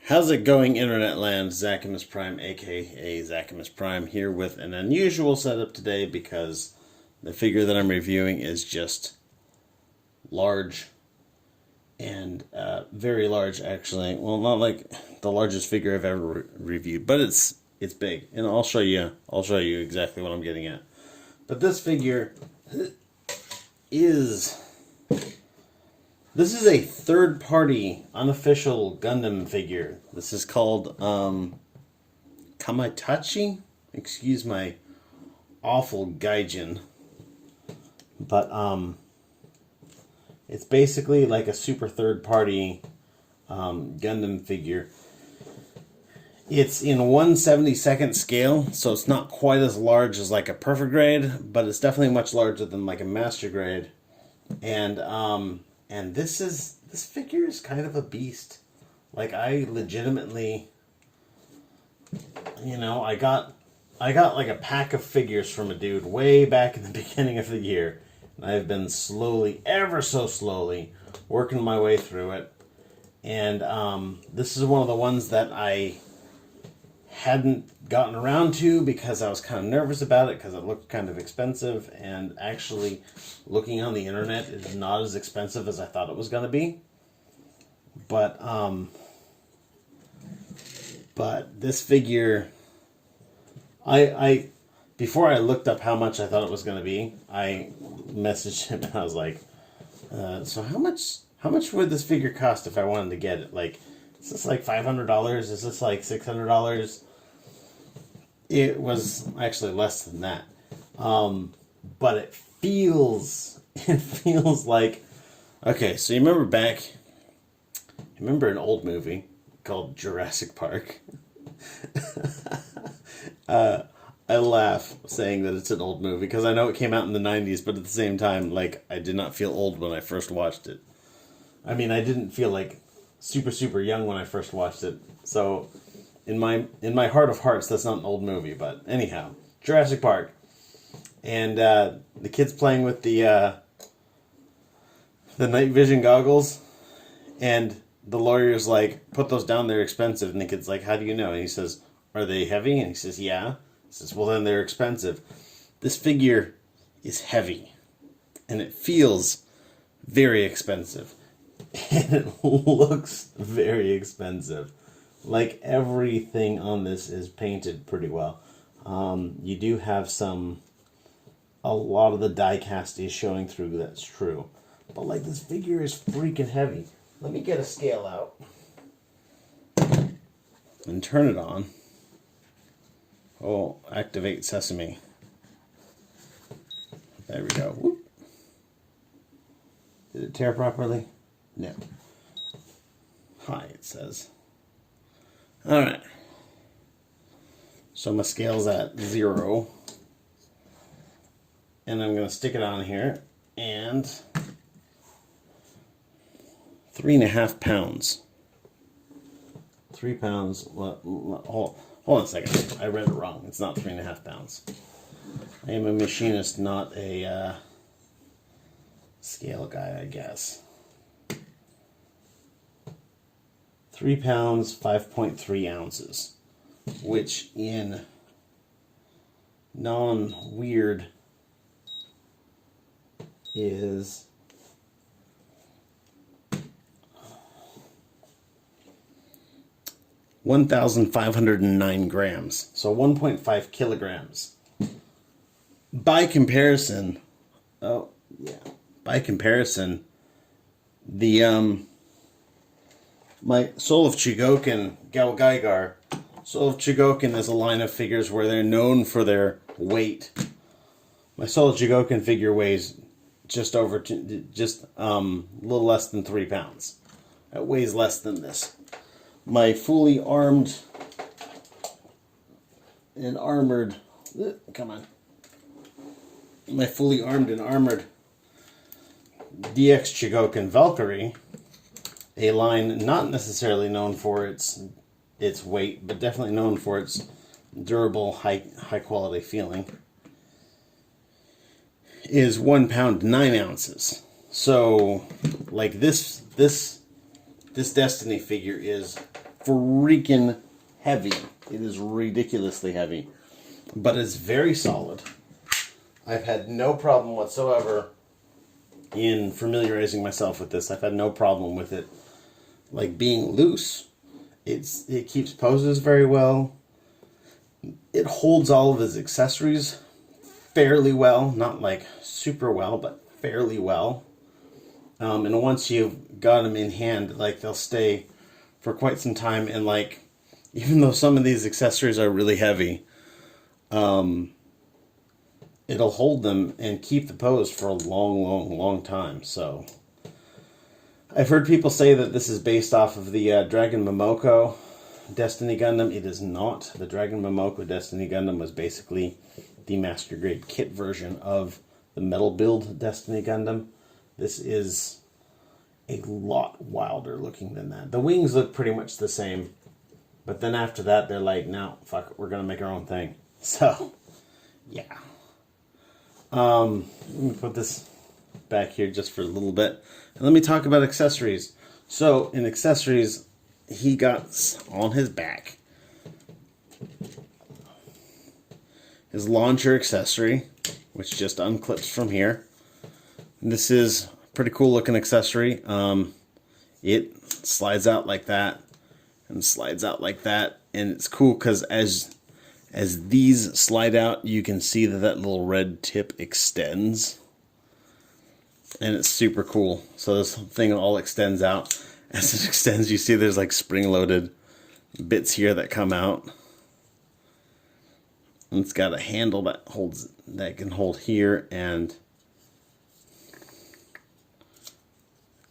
How's it going, Internet Land? Zachimus Prime, aka Zachimus Prime, here with an unusual setup today because the figure that I'm reviewing is just large and very large, actually. Well, not like the largest figure I've ever reviewed, but it's big, and I'll show you exactly what I'm getting at. But this figure is. This is a third-party, unofficial Gundam figure. This is called Kamaitachi. Excuse my awful gaijin. But it's basically like a super third-party Gundam figure. It's in 1/72nd scale, so it's not quite as large as like a perfect grade, but it's definitely much larger than like a master grade. And this figure is kind of a beast. Like, I legitimately, I got like a pack of figures from a dude way back in the beginning of the year. And I've been slowly, ever so slowly, working my way through it. And this is one of the ones that I hadn't gotten around to because I was kind of nervous about it because it looked kind of expensive, and actually looking on the internet is not as expensive as I thought it was going to be. But this figure, I before I looked up how much I thought it was going to be, I messaged him and I was like, so how much would this figure cost if I wanted to get it? Like, is this like $500? Is this like $600? It was actually less than that. But it feels like, okay, so you remember an old movie called Jurassic Park? I laugh saying that it's an old movie because I know it came out in the 90s, but at the same time, like, I did not feel old when I first watched it. I mean, I didn't feel like super young when I first watched it. So in my heart of hearts, that's not an old movie. But anyhow, Jurassic Park, and the kid's playing with the night vision goggles, and the lawyer's like, "Put those down, they're expensive." And the kid's like, "How do you know?" And he says, "Are they heavy?" And he says, "Yeah." He says, "Well, then they're expensive." This figure is heavy, and it feels very expensive. And it looks very expensive. Like, everything on this is painted pretty well. You do have a lot of the die cast is showing through, that's true. But, like, this figure is freaking heavy. Let me get a scale out and turn it on. Oh, activate sesame. There we go. Whoop. Did it tear properly? No. Hi, it says. Alright. So my scale's at 0. And I'm going to stick it on here. And 3.5 pounds. 3 pounds. Hold on a second. I read it wrong. It's not 3.5 pounds. I am a machinist, not a scale guy, I guess. 3 pounds, 5.3 ounces, which in non-weird is 1,509 grams, so 1.5 kilograms. By comparison, the my Soul of Chigoken Galgaigar. Soul of Chigoken is a line of figures where they're known for their weight. My Soul of Chigoken figure weighs just a little less than 3 pounds. It weighs less than this. My fully armed and armored, my fully armed and armored DX Chigoken Valkyrie, a line not necessarily known for its weight, but definitely known for its durable, high quality feeling, is 1 pound 9 ounces. So, like, this Destiny figure is freaking heavy. It is ridiculously heavy. But it's very solid. I've had no problem whatsoever in familiarizing myself with this. I've had no problem with it like being loose. It keeps poses very well. It holds all of his accessories fairly well, not like super well, but fairly well. And once you've got them in hand, like they'll stay for quite some time. And like, even though some of these accessories are really heavy, it'll hold them and keep the pose for a long time. So I've heard people say that this is based off of the Dragon Momoko Destiny Gundam. It is not. The Dragon Momoko Destiny Gundam was basically the Master Grade kit version of the Metal Build Destiny Gundam. This is a lot wilder looking than that. The wings look pretty much the same, but then after that they're like, no, fuck it, we're gonna make our own thing. So yeah. Let me put this back here just for a little bit, and let me talk about accessories. So in accessories, he got on his back his launcher accessory, which just unclips from here. This is a pretty cool looking accessory. It slides out like that and slides out like that, and it's cool because as these slide out, you can see that that little red tip extends, and it's super cool. So this thing all extends out. As it extends, you see there's like spring-loaded bits here that come out. And it's got a handle that can hold here, and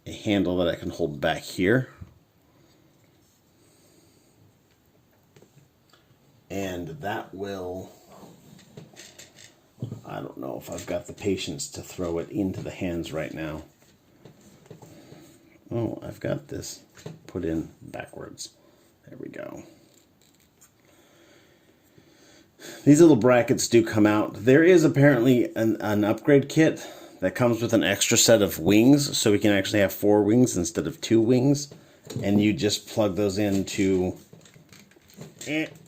a handle that I can hold back here. And that will, I don't know if I've got the patience to throw it into the hands right now. Oh, I've got this put in backwards. There we go. These little brackets do come out. There is apparently an upgrade kit that comes with an extra set of wings, so we can actually have 4 wings instead of 2 wings. And you just plug those into...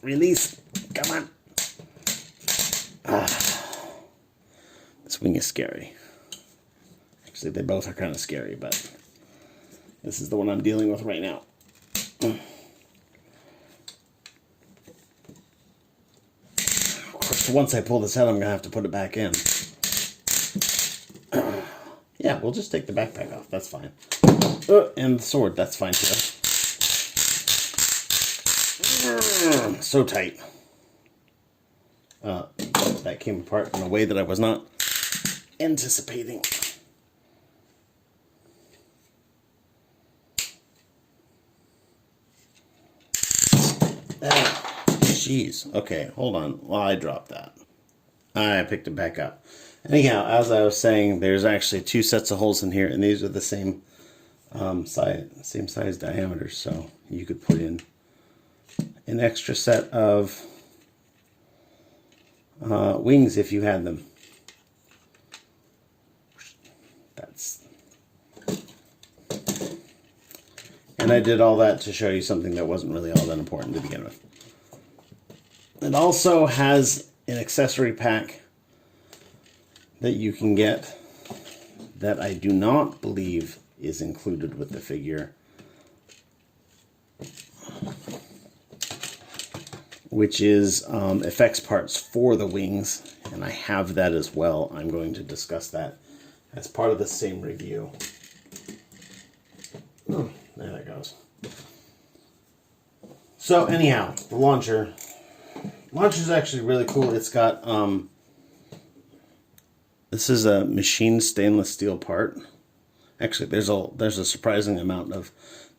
release. Come on. This wing is scary. Actually, they both are kind of scary, but this is the one I'm dealing with right now. Of course, once I pull this out, I'm going to have to put it back in. Yeah, we'll just take the backpack off. That's fine. And the sword, that's fine too. So tight. That came apart in a way that I was not anticipating. Jeez. Okay, hold on. Well, I dropped that. I picked it back up. Anyhow, as I was saying, there's actually 2 sets of holes in here, and these are the same size diameter, so you could put in an extra set of wings if you had them. And I did all that to show you something that wasn't really all that important to begin with. It also has an accessory pack that you can get that I do not believe is included with the figure, which is effects parts for the wings, and I have that as well. I'm going to discuss that as part of the same review. Oh, there that goes. So anyhow, the launcher is actually really cool. It's got this is a machined stainless steel part. Actually, there's a surprising amount of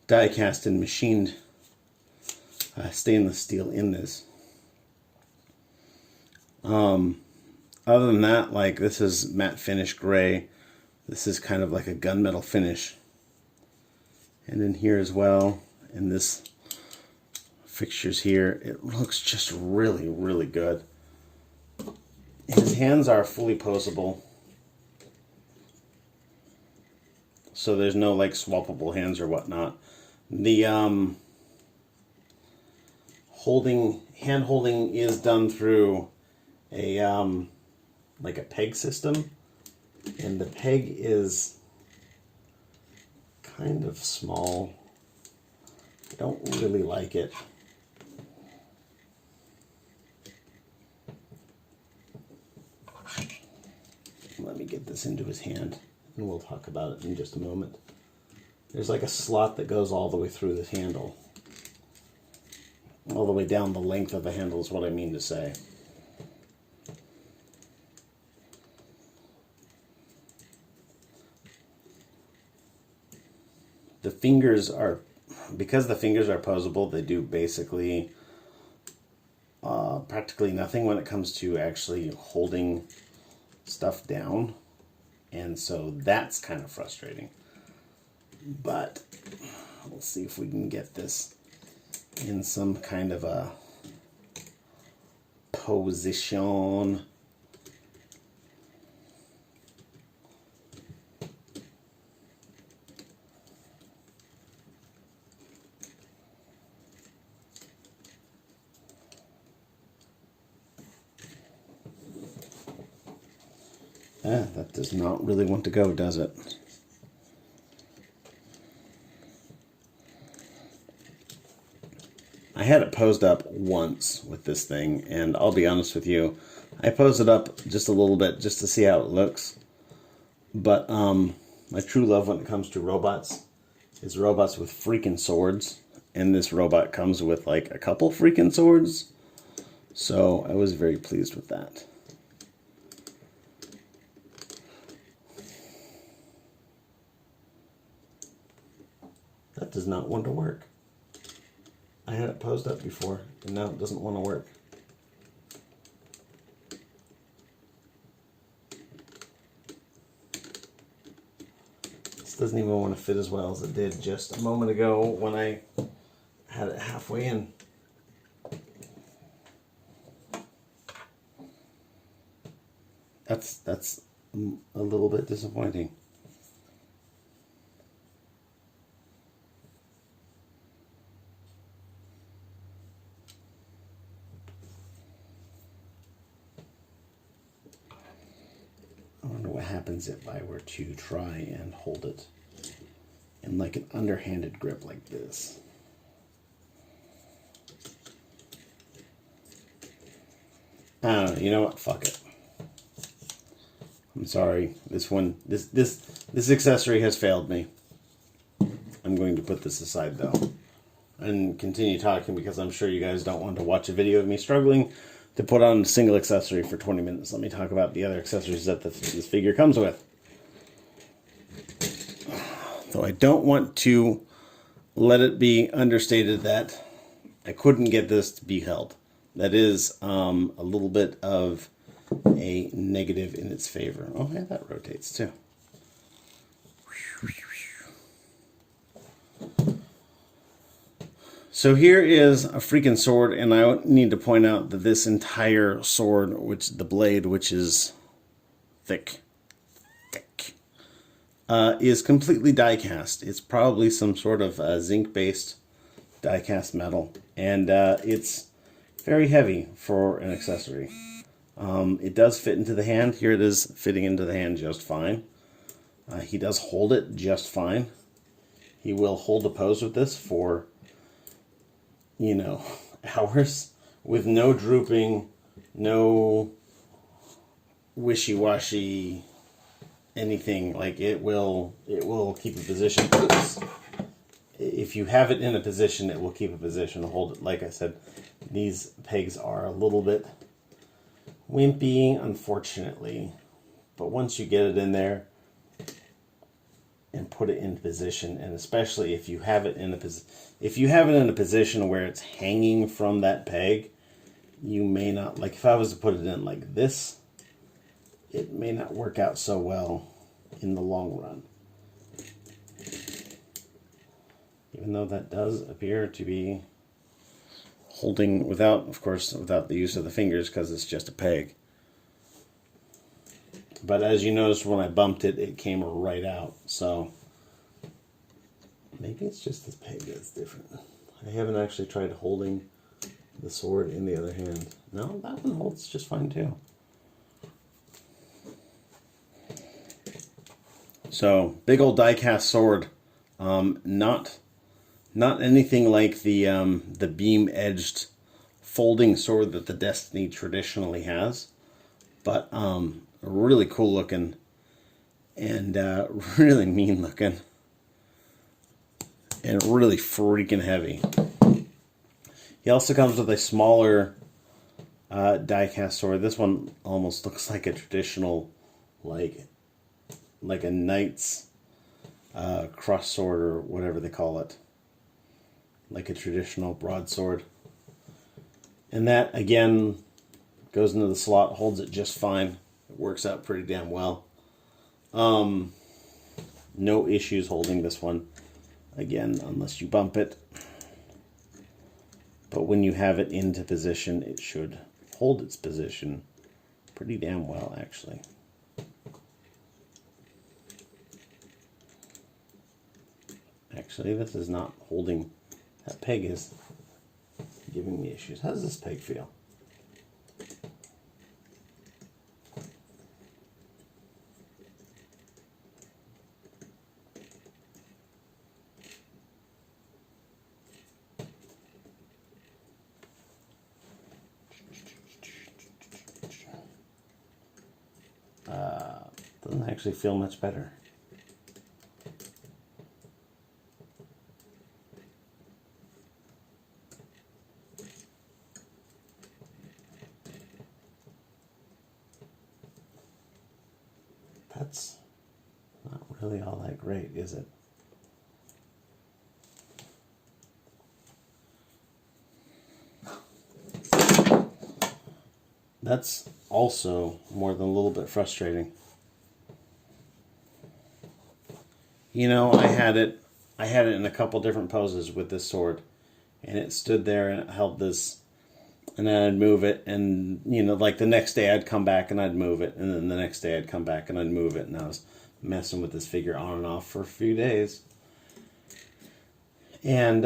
die cast and machined stainless steel in this. Other than that, like, this is matte finish gray. This is kind of like a gunmetal finish. And in here as well, in this fixtures here, it looks just really, really good. His hands are fully posable, so there's no like swappable hands or whatnot. The hand holding is done through a like a peg system, and the peg is kind of small. I don't really like it. Let me get this into his hand, and we'll talk about it in just a moment. There's like a slot that goes all the way through this handle. All the way down the length of the handle is what I mean to say. The fingers are, because the fingers are posable, they do basically practically nothing when it comes to actually holding stuff down, and so that's kind of frustrating. But we'll see if we can get this in some kind of a position. That does not really want to go, does it? I had it posed up once with this thing, and I'll be honest with you, I posed it up just a little bit just to see how it looks. But my true love when it comes to robots is robots with freaking swords, and this robot comes with like a couple freaking swords, so I was very pleased with that. That does not want to work. I had it posed up before, and now it doesn't want to work. This doesn't even want to fit as well as it did just a moment ago when I had it halfway in. That's a little bit disappointing. I wonder what happens if I were to try and hold it in like an underhanded grip like this. I don't know, you know what? Fuck it. I'm sorry. This accessory has failed me. I'm going to put this aside though and continue talking because I'm sure you guys don't want to watch a video of me struggling to put on a single accessory for 20 minutes. Let me talk about the other accessories that this figure comes with. Though I don't want to let it be understated that I couldn't get this to be held. That is a little bit of a negative in its favor. Oh yeah, that rotates too. So here is a freaking sword, and I need to point out that this entire sword, the blade, which is thick, is completely die-cast. It's probably some sort of zinc-based die-cast metal, and it's very heavy for an accessory. It does fit into the hand. Here it is fitting into the hand just fine. He does hold it just fine. He will hold a pose with this for, you know, hours with no drooping, no wishy-washy anything. Like it will keep a position. Oops. If you have it in a position, it will keep a position. Hold it. Like I said, these pegs are a little bit wimpy, unfortunately, but once you get it in there and put it in position, and especially if you have it in a position where it's hanging from that peg, you may not, like if I was to put it in like this, it may not work out so well in the long run. Even though that does appear to be holding without the use of the fingers because it's just a peg. But as you noticed when I bumped it, it came right out. So maybe it's just this peg that's different. I haven't actually tried holding the sword in the other hand. No, that one holds just fine too. So, big old die-cast sword. Not anything like the beam-edged folding sword that the Destiny traditionally has, but really cool looking and really mean looking and really freaking heavy. He also comes with a smaller die-cast sword. This one almost looks like a traditional, like a knight's cross sword or whatever they call it, like a traditional broadsword. And that again goes into the slot, holds it just fine. It works out pretty damn well. No issues holding this one, again, unless you bump it. But when you have it into position, it should hold its position pretty damn well, actually. Actually, this is not holding. That peg is giving me issues. How does this peg feel? Doesn't actually feel much better. That's not really all that great, is it? That's also more than a little bit frustrating. You know, I had it in a couple different poses with this sword, and it stood there and it held this, and then I'd move it, and you know, like the next day I'd come back and I'd move it, and then the next day I'd come back and I'd move it, and I was messing with this figure on and off for a few days, and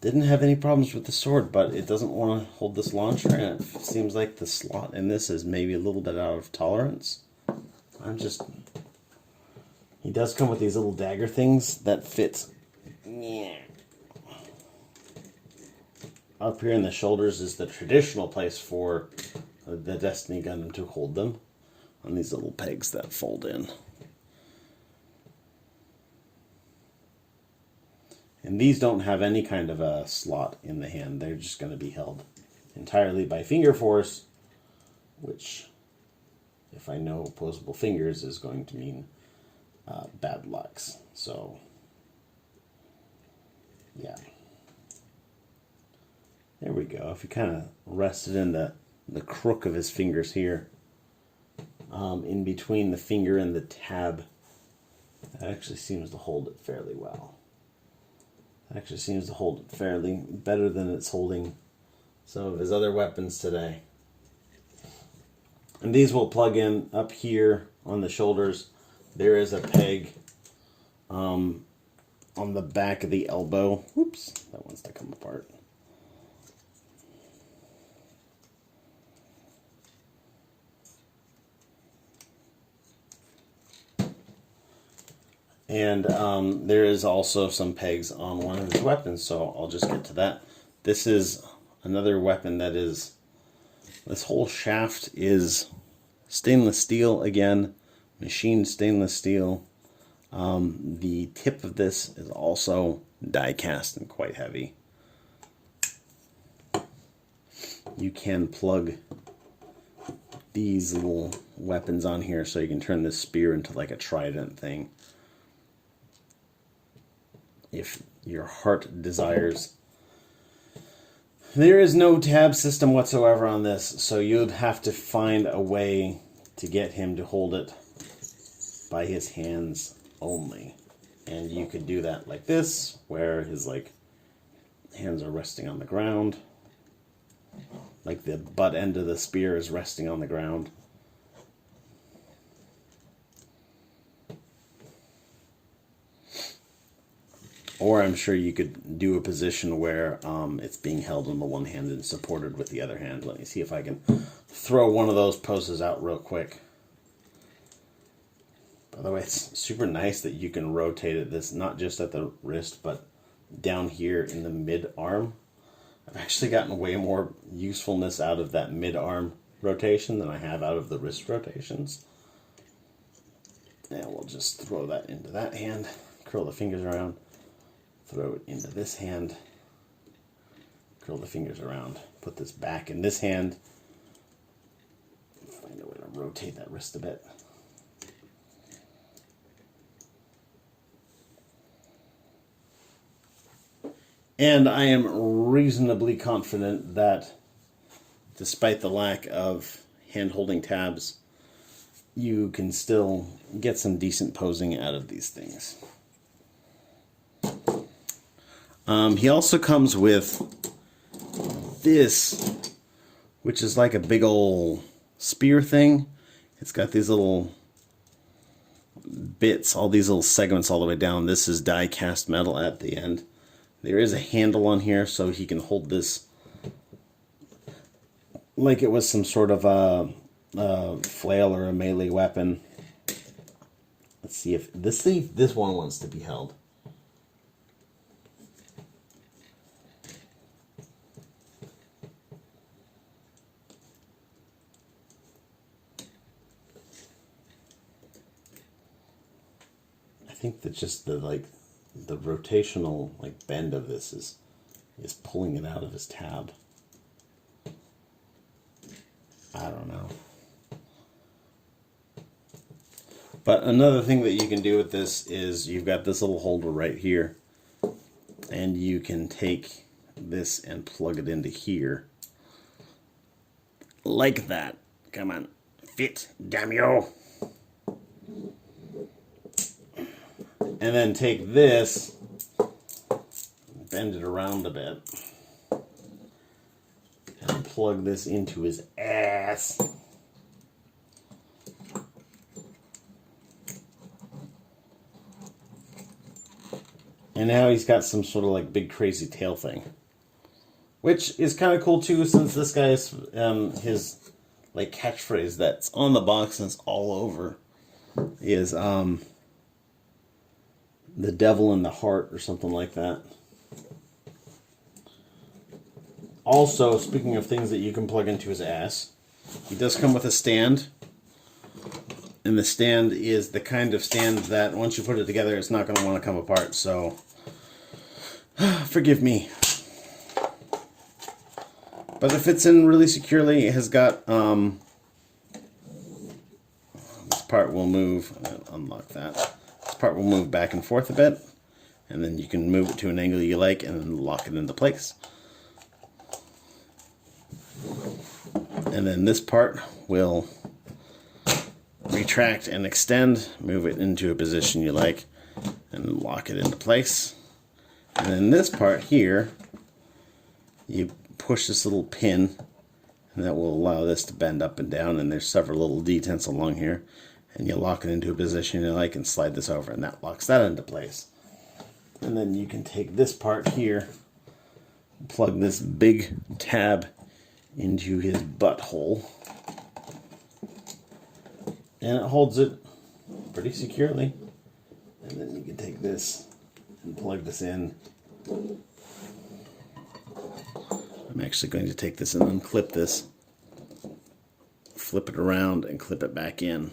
didn't have any problems with the sword, but it doesn't want to hold this launcher, and it seems like the slot in this is maybe a little bit out of tolerance. He does come with these little dagger things that fit. Yeah. Up here in the shoulders is the traditional place for the Destiny Gundam to hold them, on these little pegs that fold in. And these don't have any kind of a slot in the hand. They're just going to be held entirely by finger force, which, if I know opposable fingers, is going to mean bad lucks. So, yeah. There we go. If you kind of rest it in the crook of his fingers here, in between the finger and the tab, that actually seems to hold it fairly well. Actually seems to hold it fairly better than it's holding some of his other weapons today. And these will plug in up here on the shoulders. There is a peg on the back of the elbow. Oops, that wants to come apart. And there is also some pegs on one of his weapons, so I'll just get to that. This is another weapon that is, this whole shaft is stainless steel again, machined stainless steel. The tip of this is also die cast and quite heavy. You can plug these little weapons on here so you can turn this spear into like a trident thing, if your heart desires. There is no tab system whatsoever on this, so you'd have to find a way to get him to hold it by his hands only. And you could do that like this, where his hands are resting on the ground, like the butt end of the spear is resting on the ground. Or I'm sure you could do a position where it's being held in the one hand and supported with the other hand. Let me see if I can throw one of those poses out real quick. By the way, it's super nice that you can rotate it, this not just at the wrist, but down here in the mid-arm. I've actually gotten way more usefulness out of that mid-arm rotation than I have out of the wrist rotations. And we'll just throw that into that hand, curl the fingers around, throw it into this hand, curl the fingers around, put this back in this hand, find a way to rotate that wrist a bit. And I am reasonably confident that despite the lack of hand-holding tabs, you can still get some decent posing out of these things. He also comes with this, which is like a big old spear thing. It's got these little bits, all these little segments all the way down. This is die cast metal at the end. There is a handle on here so he can hold this like it was some sort of a flail or a melee weapon. Let's see if this one wants to be held. I think that just the rotational bend of this is pulling it out of his tab. I don't know. But another thing that you can do with this is you've got this little holder right here, and you can take this and plug it into here like that. Come on, fit, damn you. And then take this, bend it around a bit, and plug this into his ass. And now he's got some sort of big crazy tail thing. Which is kind of cool too, since this guy's, his catchphrase that's on the box and it's all over is, the devil in the heart or something like that. Also, speaking of things that you can plug into his ass, he does come with a stand. And the stand is the kind of stand that once you put it together, it's not going to want to come apart. So, forgive me. But it fits in really securely. It has got, this part will move. I'll unlock that. Part will move back and forth a bit, and then you can move it to an angle you like and then lock it into place. And then this part will retract and extend, move it into a position you like, and lock it into place. And then this part here, you push this little pin, and that will allow this to bend up and down, and there's several little detents along here. And you lock it into a position you like and slide this over, and that locks that into place. And then you can take this part here, plug this big tab into his butthole, and it holds it pretty securely. And then you can take this and plug this in. I'm actually going to take this and unclip this, flip it around, and clip it back in.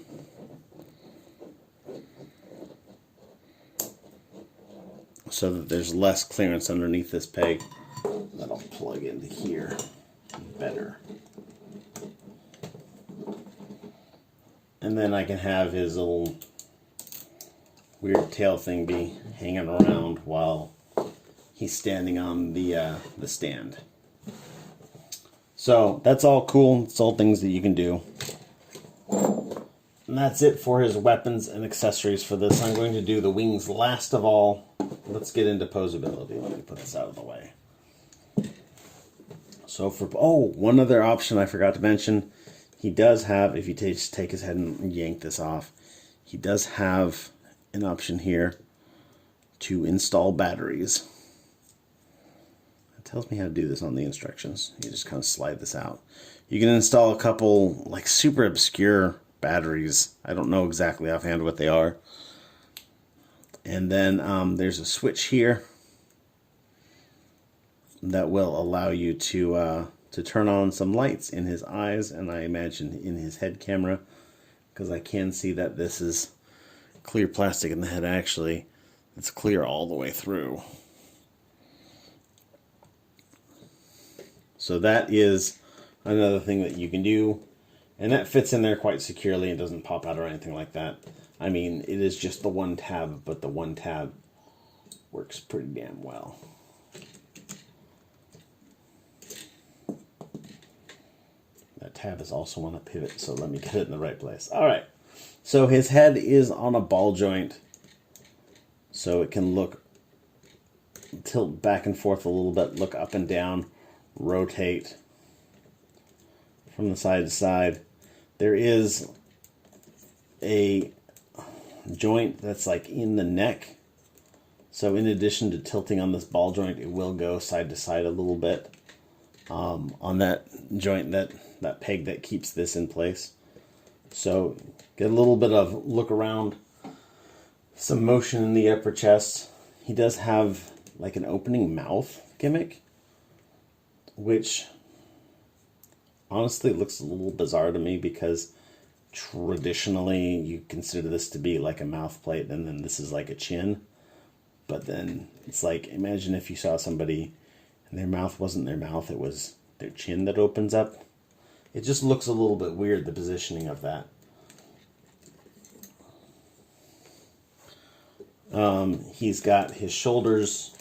So that there's less clearance underneath this peg. That'll plug into here better. And then I can have his little weird tail thing be hanging around while he's standing on the stand. So that's all cool. It's all things that you can do. And that's it for his weapons and accessories for this. I'm going to do the wings last of all. Let's get into posability. Let me put this out of the way. So one other option I forgot to mention. He does have, if you take his head and yank this off, he does have an option here to install batteries. It tells me how to do this on the instructions. You just kind of slide this out. You can install a couple like super obscure batteries. I don't know exactly offhand what they are. And then there's a switch here that will allow you to turn on some lights in his eyes, and I imagine in his head camera, because I can see that this is clear plastic in the head. Actually, it's clear all the way through. So that is another thing that you can do, and that fits in there quite securely. It doesn't pop out or anything like that. I mean, it is just the one tab, but the one tab works pretty damn well. That tab is also on a pivot, so let me get it in the right place. All right, so his head is on a ball joint, so it can tilt back and forth a little bit, look up and down, rotate from the side to side. There is a joint that's like in the neck, so in addition to tilting on this ball joint, it will go side to side a little bit on that joint, that peg that keeps this in place. So get a little bit of look around, some motion in the upper chest. He does have like an opening mouth gimmick, which honestly looks a little bizarre to me, because traditionally you consider this to be like a mouth plate, and then this is like a chin. But then it's like, imagine if you saw somebody and their mouth wasn't their mouth, it was their chin that opens up. It just looks a little bit weird, the positioning of that. He's got his shoulders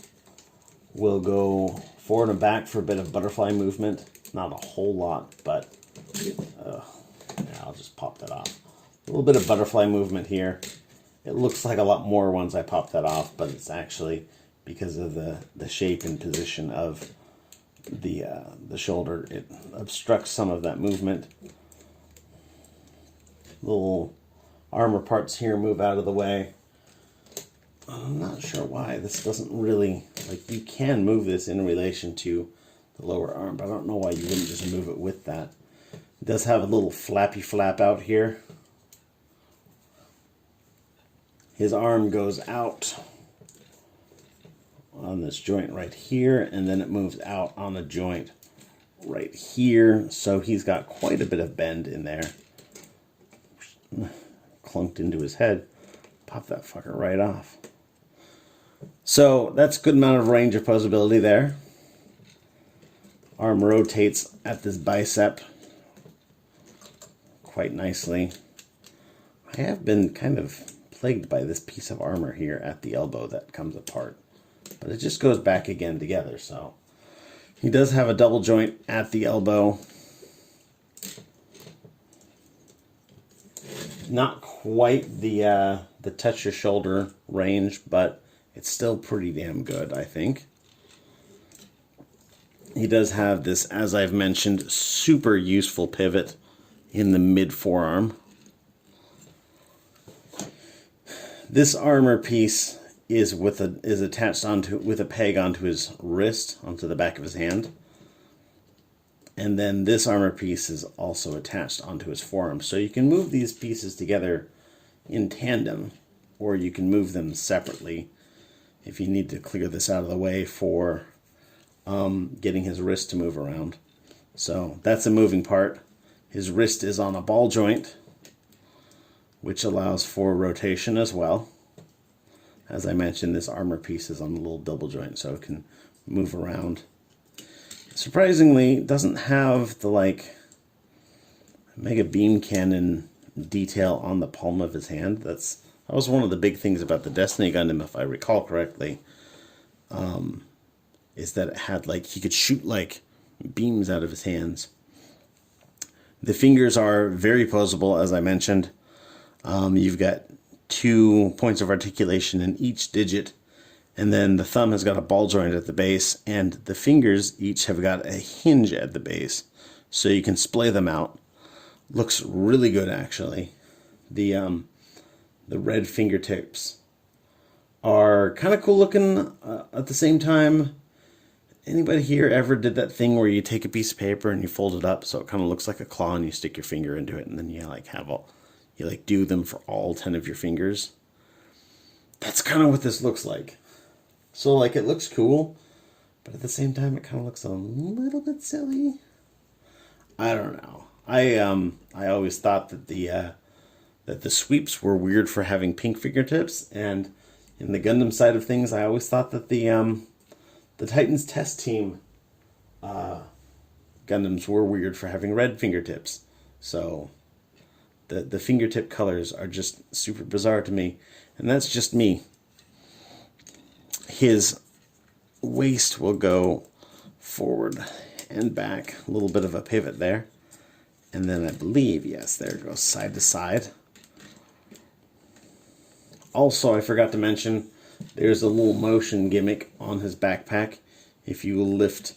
will go forward and back for a bit of butterfly movement. Not a whole lot, but yeah, I'll just pop that off. A little bit of butterfly movement here. It looks like a lot more once I pop that off, but it's actually because of the shape and position of the shoulder. It obstructs some of that movement. Little armor parts here move out of the way. I'm not sure why this doesn't really, like, you can move this in relation to the lower arm, but I don't know why you wouldn't just move it with that. It does have a little flappy flap out here. His arm goes out on this joint right here, and then it moves out on a joint right here. So he's got quite a bit of bend in there. Clunked into his head. Pop that fucker right off. So that's a good amount of range of posability there. Arm rotates at this bicep quite nicely. I have been kind of plagued by this piece of armor here at the elbow that comes apart, but it just goes back again together. So he does have a double joint at the elbow. Not quite the touch your shoulder range, but it's still pretty damn good, I think. He does have this, as I've mentioned, super useful pivot in the mid forearm. This armor piece is attached with a peg onto his wrist, onto the back of his hand. And then this armor piece is also attached onto his forearm. So you can move these pieces together in tandem, or you can move them separately if you need to clear this out of the way for getting his wrist to move around. So that's a moving part. His wrist is on a ball joint, which allows for rotation as well. As I mentioned, this armor piece is on a little double joint, so it can move around. Surprisingly, it doesn't have the like mega beam cannon detail on the palm of his hand. That was one of the big things about the Destiny Gundam, if I recall correctly, is that it had like, he could shoot like beams out of his hands. The fingers are very posable, as I mentioned. You've got 2 points of articulation in each digit, and then the thumb has got a ball joint at the base, and the fingers each have got a hinge at the base, so you can splay them out. Looks really good, actually. The red fingertips are kind of cool looking at the same time. Anybody here ever did that thing where you take a piece of paper and you fold it up so it kind of looks like a claw and you stick your finger into it and then you like have all, you like do them for all 10 of your fingers? That's kind of what this looks like. So like it looks cool, but at the same time it kind of looks a little bit silly. I don't know. I always thought that the sweeps were weird for having pink fingertips, and in the Gundam side of things, I always thought that the Titans test team Gundams were weird for having red fingertips. So the fingertip colors are just super bizarre to me, and that's just me. His waist will go forward and back, a little bit of a pivot there. And then I believe, yes, there it goes side to side. Also, I forgot to mention, there's a little motion gimmick on his backpack. If you lift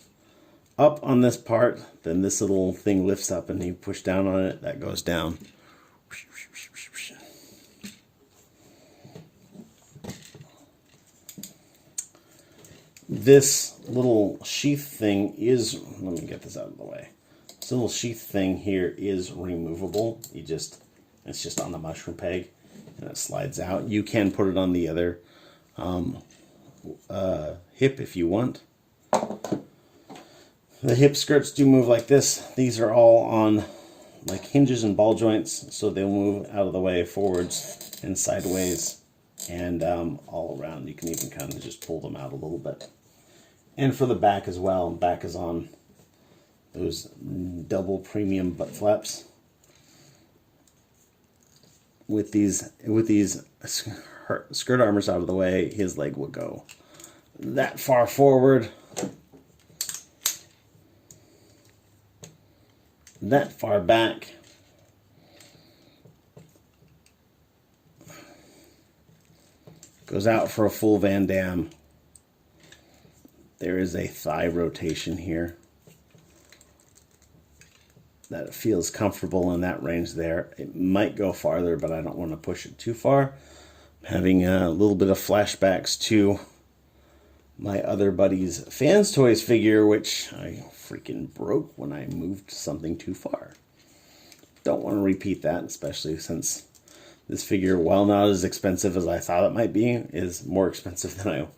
up on this part, then this little thing lifts up, and you push down on it, that goes down. This little sheath thing is, let me get this out of the way. This little sheath thing here is removable. It's just on the mushroom peg and it slides out. You can put it on the other hip if you want. The hip skirts do move like this. These are all on like hinges and ball joints, so they'll move out of the way forwards and sideways and all around. You can even kind of just pull them out a little bit. And for the back as well, back is on those double premium butt flaps. With these skirt armors out of the way, his leg will go that far forward, that far back, goes out for a full Van Damme. There is a thigh rotation here that feels comfortable in that range there. It might go farther, but I don't want to push it too far. I'm having a little bit of flashbacks to my other buddy's Fans Toys figure, which I freaking broke when I moved something too far. Don't want to repeat that, especially since this figure, while not as expensive as I thought it might be, is more expensive than I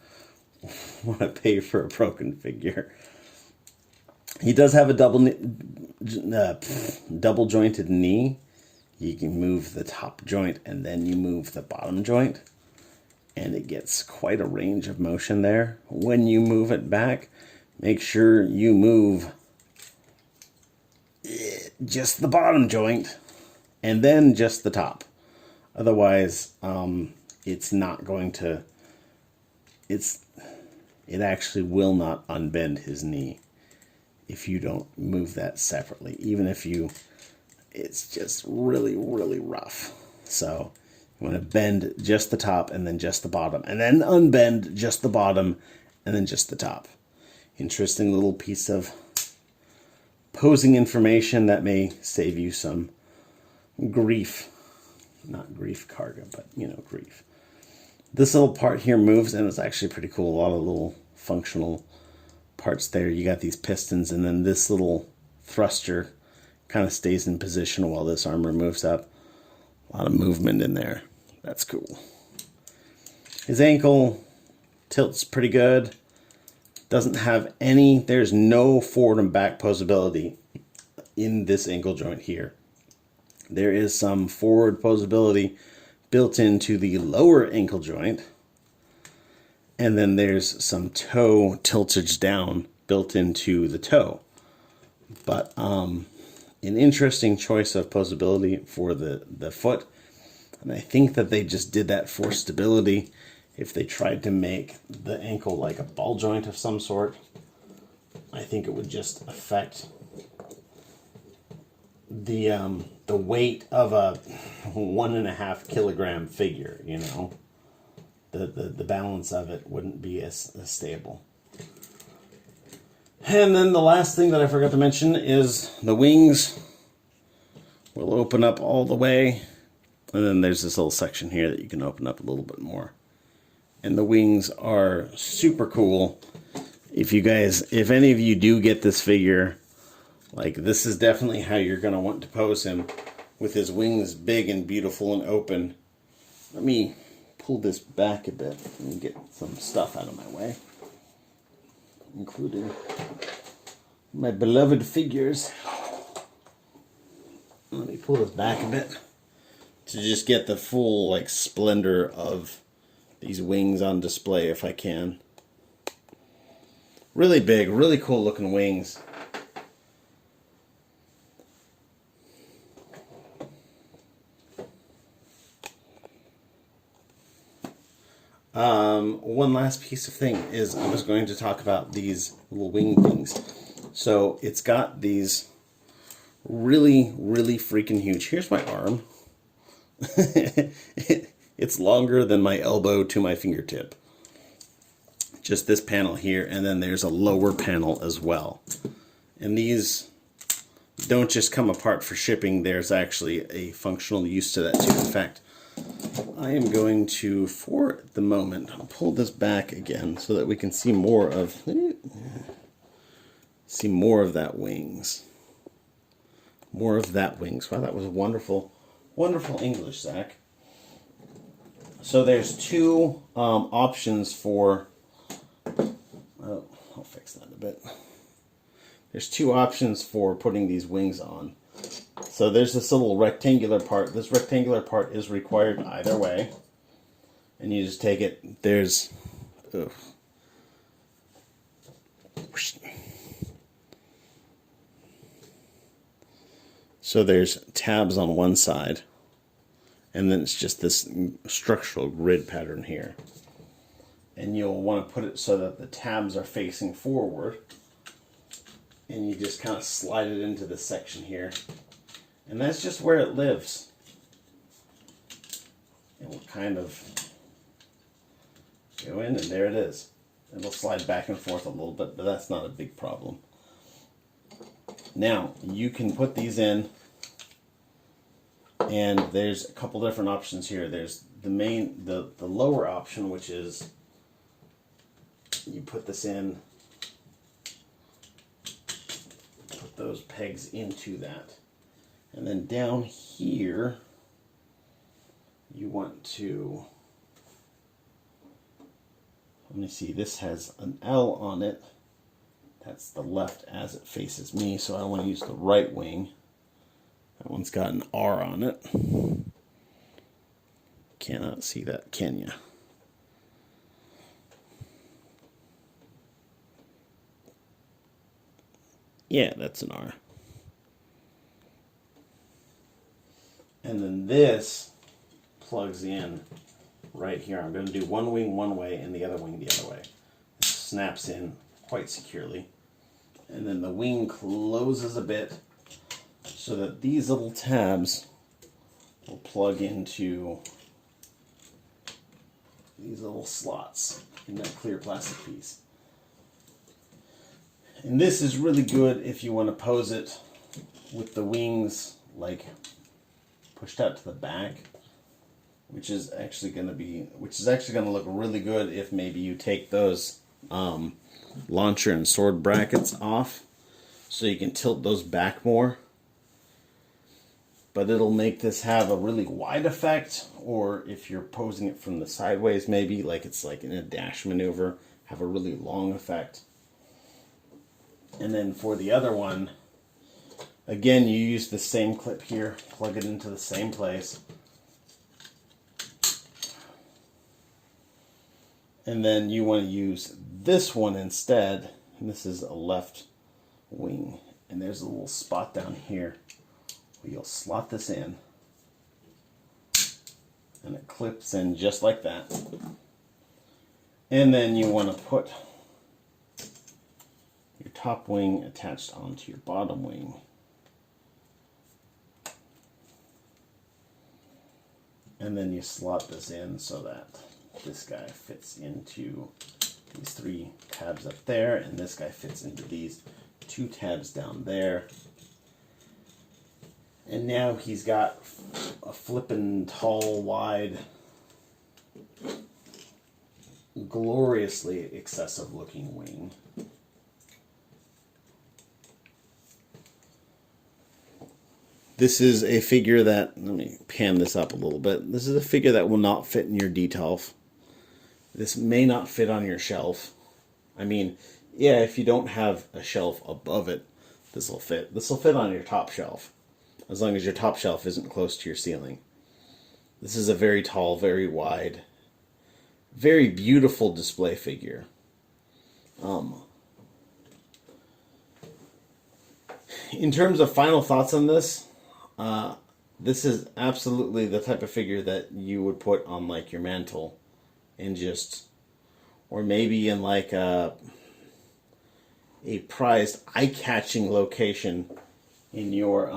want to pay for a broken figure. He does have a double jointed knee. You can move the top joint and then you move the bottom joint, and it gets quite a range of motion there. When you move it back, make sure you move just the bottom joint and then just the top. Otherwise, it's not going to, it actually will not unbend his knee if you don't move that separately. Even if you, it's just really, really rough. So you want to bend just the top and then just the bottom, and then unbend just the bottom and then just the top. Interesting little piece of posing information that may save you some grief. Not grief cargo, but you know, grief. This little part here moves, and it's actually pretty cool. A lot of little functional parts there. You got these pistons, and then this little thruster kind of stays in position while this armor moves up. A lot of movement in there. That's cool. His ankle tilts pretty good. Doesn't have any, there's no forward and back posability in this ankle joint here. There is some forward posability built into the lower ankle joint, and then there's some toe tiltage down built into the toe. But an interesting choice of posability for the foot, and I think that they just did that for stability. If they tried to make the ankle like a ball joint of some sort, I think it would just affect the weight of a 1.5 kilogram figure, you know. The balance of it wouldn't be as stable. And then the last thing that I forgot to mention is the wings will open up all the way. And then there's this little section here that you can open up a little bit more. And the wings are super cool. If any of you do get this figure, like, this is definitely how you're going to want to pose him, with his wings big and beautiful and open. Let me pull this back a bit and get some stuff out of my way, including my beloved figures. Let me pull this back a bit to just get the full, like, splendor of these wings on display if I can. Really big, really cool looking wings. One last piece of thing is I was going to talk about these little wing things. So it's got these really, really freaking huge. Here's my arm. It's longer than my elbow to my fingertip. Just this panel here, and then there's a lower panel as well. And these don't just come apart for shipping. There's actually a functional use to that too. In fact, I am going to, for the moment, I'll pull this back again so that we can see more of that wings. More of that wings. Wow, that was wonderful, wonderful English, Zach. So there's two options for. Oh, I'll fix that a bit. There's two options for putting these wings on. So there's this little rectangular part. This rectangular part is required either way. And you just take it. There's... Ugh. So there's tabs on one side. And then it's just this structural grid pattern here. And you'll want to put it so that the tabs are facing forward. And you just kind of slide it into this section here. And that's just where it lives. It will kind of go in, and there it is. It'll slide back and forth a little bit, but that's not a big problem. Now, you can put these in, and there's a couple different options here. There's the lower option, which is you put this in, put those pegs into that. And then down here, you want to, let me see, this has an L on it. That's the left as it faces me, so I want to use the right wing. That one's got an R on it. Cannot see that, can ya? Yeah, that's an R. And then this plugs in right here. I'm going to do one wing one way and the other wing the other way. It snaps in quite securely. And then the wing closes a bit so that these little tabs will plug into these little slots in that clear plastic piece. And this is really good if you want to pose it with the wings like pushed out to the back, which is actually going to look really good if maybe you take those launcher and sword brackets off, so you can tilt those back more. But it'll make this have a really wide effect, or if you're posing it from the sideways, maybe like it's like in a dash maneuver, have a really long effect. And then for the other one, again, you use the same clip here, plug it into the same place. And then you want to use this one instead, and this is a left wing. And there's a little spot down here where you'll slot this in. And it clips in just like that. And then you want to put your top wing attached onto your bottom wing. And then you slot this in so that this guy fits into these three tabs up there, and this guy fits into these two tabs down there. And now he's got a flippin' tall, wide gloriously excessive looking wing. This is a figure that, let me pan this up a little bit. This is a figure that will not fit in your detolf. This may not fit on your shelf. I mean, yeah, if you don't have a shelf above it, this will fit. This will fit on your top shelf, as long as your top shelf isn't close to your ceiling. This is a very tall, very wide, very beautiful display figure. In terms of final thoughts on this, this is absolutely the type of figure that you would put on like your mantle and just, or maybe in like a prized eye-catching location in your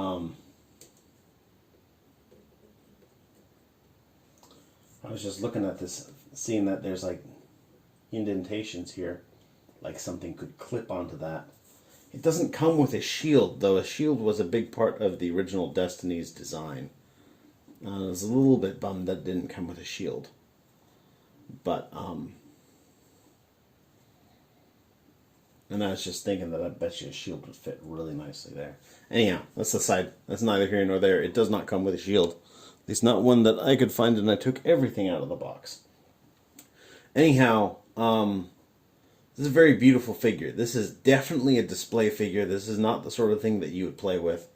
I was just looking at this, seeing that there's like indentations here, like something could clip onto that. It doesn't come with a shield, though. A shield was a big part of the original Destiny's design. I was a little bit bummed that it didn't come with a shield. But, and I was just thinking that I bet you a shield would fit really nicely there. Anyhow, that's aside. That's neither here nor there. It does not come with a shield. At least not one that I could find, and I took everything out of the box. Anyhow, this is a very beautiful figure. This is definitely a display figure. This is not the sort of thing that you would play with.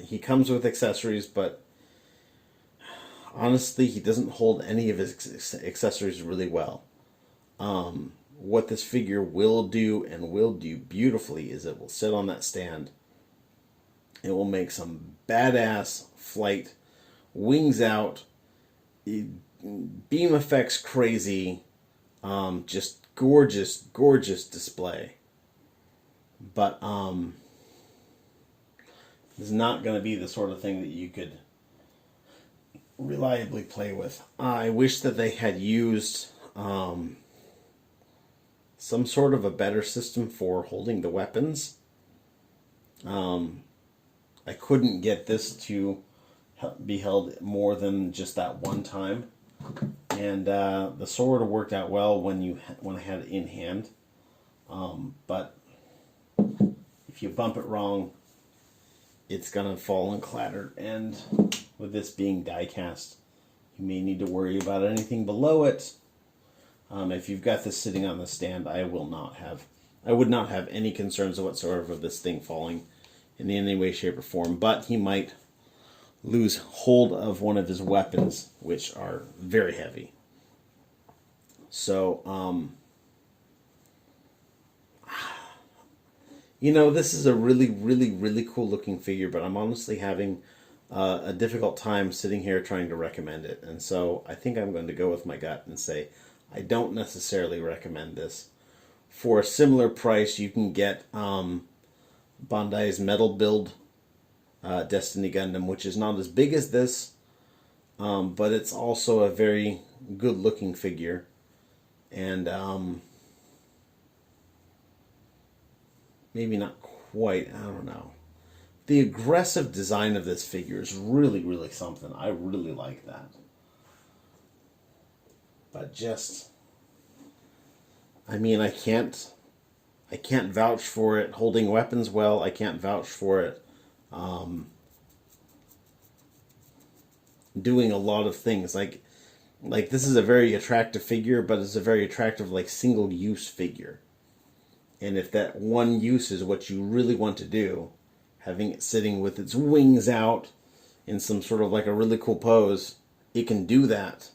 He comes with accessories, but honestly, he doesn't hold any of his accessories really well. What this figure will do, and will do beautifufully, is it will sit on that stand. It will make some badass flight, wings out, beam effects crazy, just gorgeous, gorgeous display. But it's not going to be the sort of thing that you could reliably play with. I wish that they had used some sort of a better system for holding the weapons. I couldn't get this to be held more than just that one time. And the sword worked out well when I had it in hand, but if you bump it wrong, it's gonna fall and clatter. And with this being die cast, you may need to worry about anything below it. If you've got this sitting on the stand, I would not have any concerns whatsoever of this thing falling in any way, shape, or form. But he might lose hold of one of his weapons, which are very heavy. So, this is a really, really, really cool looking figure, but I'm honestly having a difficult time sitting here trying to recommend it. And so I think I'm going to go with my gut and say I don't necessarily recommend this. For a similar price, you can get Bandai's Metal Build Destiny Gundam, which is not as big as this, but it's also a very good looking figure. And maybe not quite, I don't know. The aggressive design of this figure is really, really something. I really like that. But just, I mean, I can't vouch for it holding weapons well. I can't vouch for it doing a lot of things. Like this is a very attractive figure, but it's a very attractive like single-use figure. And if that one use is what you really want to do, having it sitting with its wings out in some sort of like a really cool pose, it can do that,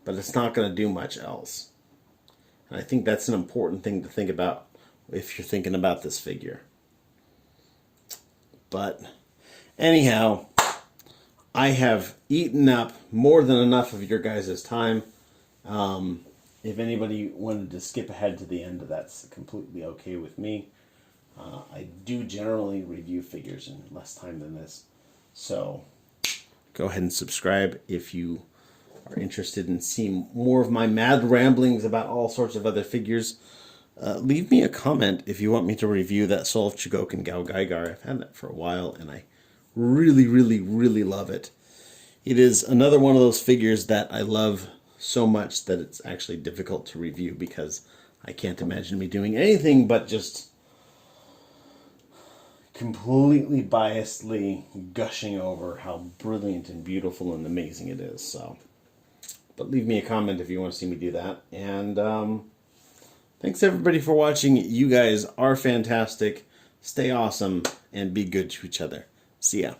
but it's not going to do much else. And I think that's an important thing to think about if you're thinking about this figure. But anyhow, I have eaten up more than enough of your guys' time. If anybody wanted to skip ahead to the end, that's completely okay with me. I do generally review figures in less time than this. So go ahead and subscribe if you are interested in seeing more of my mad ramblings about all sorts of other figures. Leave me a comment if you want me to review that Soul of Chogokin Gao Gaigar. I've had that for a while, and I really, really, really love it. It is another one of those figures that I love so much that it's actually difficult to review, because I can't imagine me doing anything but just completely biasedly gushing over how brilliant and beautiful and amazing it is. So, but leave me a comment if you want to see me do that. And thanks everybody for watching. You guys are fantastic. Stay awesome and be good to each other. See ya.